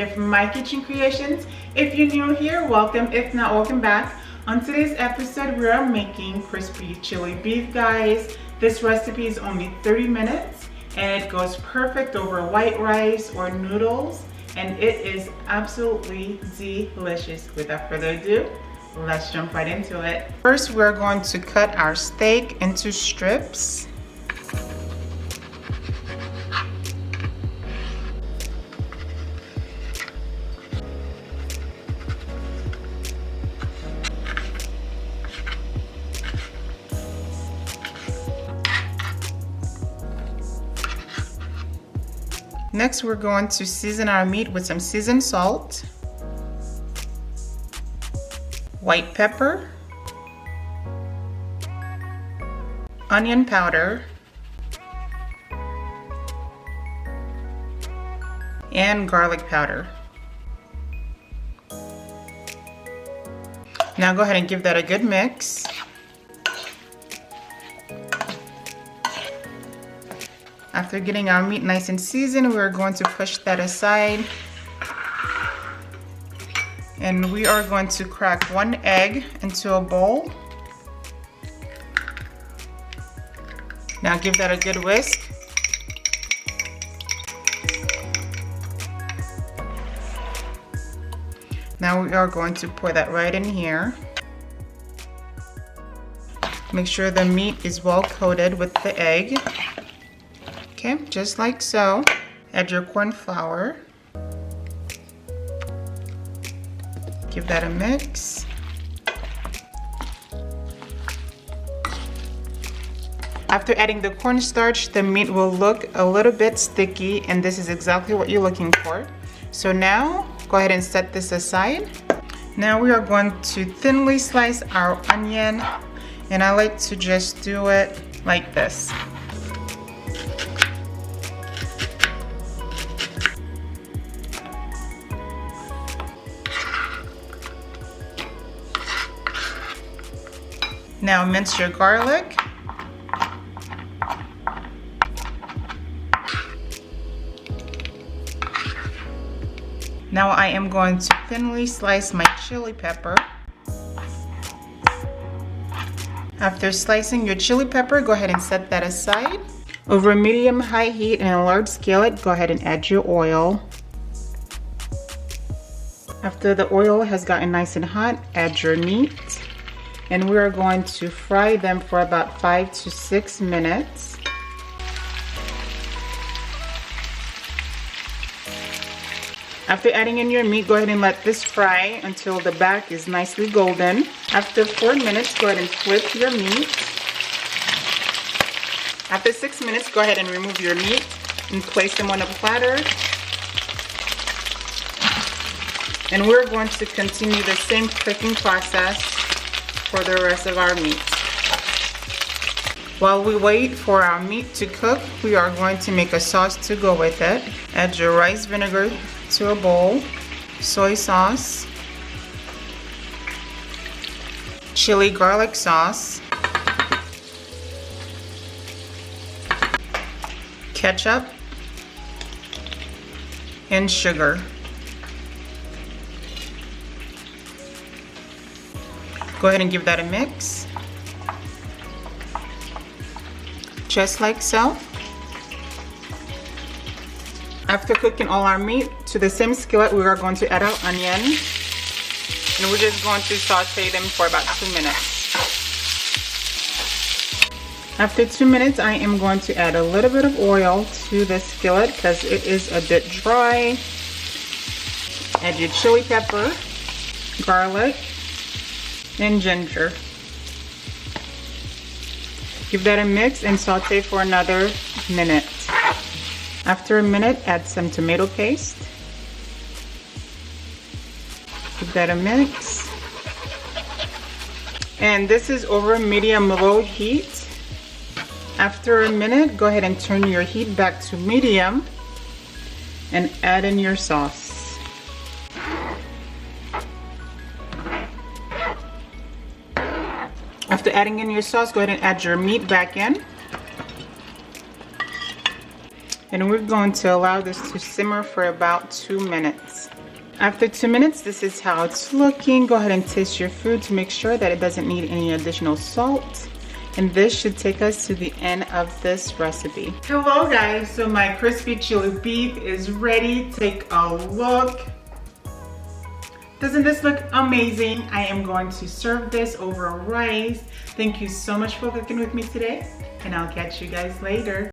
day from my kitchen creations. If you're new here, welcome. If not, welcome back. On today's episode, we are making crispy chili beef, guys. This recipe is only 30 minutes and it goes perfect over white rice or noodles, and it is absolutely delicious. Without further ado, let's jump right into it. First, we're going to cut our steak into strips. Next, we're going to season our meat with some seasoned salt, white pepper, onion powder, and garlic powder. Now go ahead and give that a good mix. After getting our meat nice and seasoned, we're going to push that aside. And we are going to crack 1 egg into a bowl. Now give that a good whisk. Now we are going to pour that right in here. Make sure the meat is well coated with the egg. Okay, just like so. Add your corn flour. Give that a mix. After adding the cornstarch, the meat will look a little bit sticky, and this is exactly what you're looking for. So now, go ahead and set this aside. Now we are going to thinly slice our onion, and I like to just do it like this. Now mince your garlic. Now I am going to thinly slice my chili pepper. After slicing your chili pepper, go ahead and set that aside. Over medium-high heat in a large skillet, go ahead and add your oil. After the oil has gotten nice and hot, add your meat. And we are going to fry them for about 5 to 6 minutes. After adding in your meat, go ahead and let this fry until the back is nicely golden. After 4 minutes, go ahead and flip your meat. After 6 minutes, go ahead and remove your meat and place them on a platter. And we're going to continue the same cooking process for the rest of our meat. While we wait for our meat to cook, we are going to make a sauce to go with it. Add your rice vinegar to a bowl, soy sauce, chili garlic sauce, ketchup, and sugar. Go ahead and give that a mix. Just like so. After cooking all our meat, to the same skillet we are going to add our onion. And we're just going to saute them for about 2 minutes. After 2 minutes, I am going to add a little bit of oil to the skillet because it is a bit dry. Add your chili pepper, garlic, and ginger. Give that a mix and saute for another minute. After a minute, add some tomato paste. Give that a mix. And this is over medium-low heat. After a minute, go ahead and turn your heat back to medium and add in your sauce. After adding in your sauce, go ahead and add your meat back in. And we're going to allow this to simmer for about 2 minutes. After 2 minutes, this is how it's looking. Go ahead and taste your food to make sure that it doesn't need any additional salt. And this should take us to the end of this recipe. Hello guys, so my crispy chili beef is ready. Take a look. Doesn't this look amazing? I am going to serve this over rice. Thank you so much for cooking with me today, and I'll catch you guys later.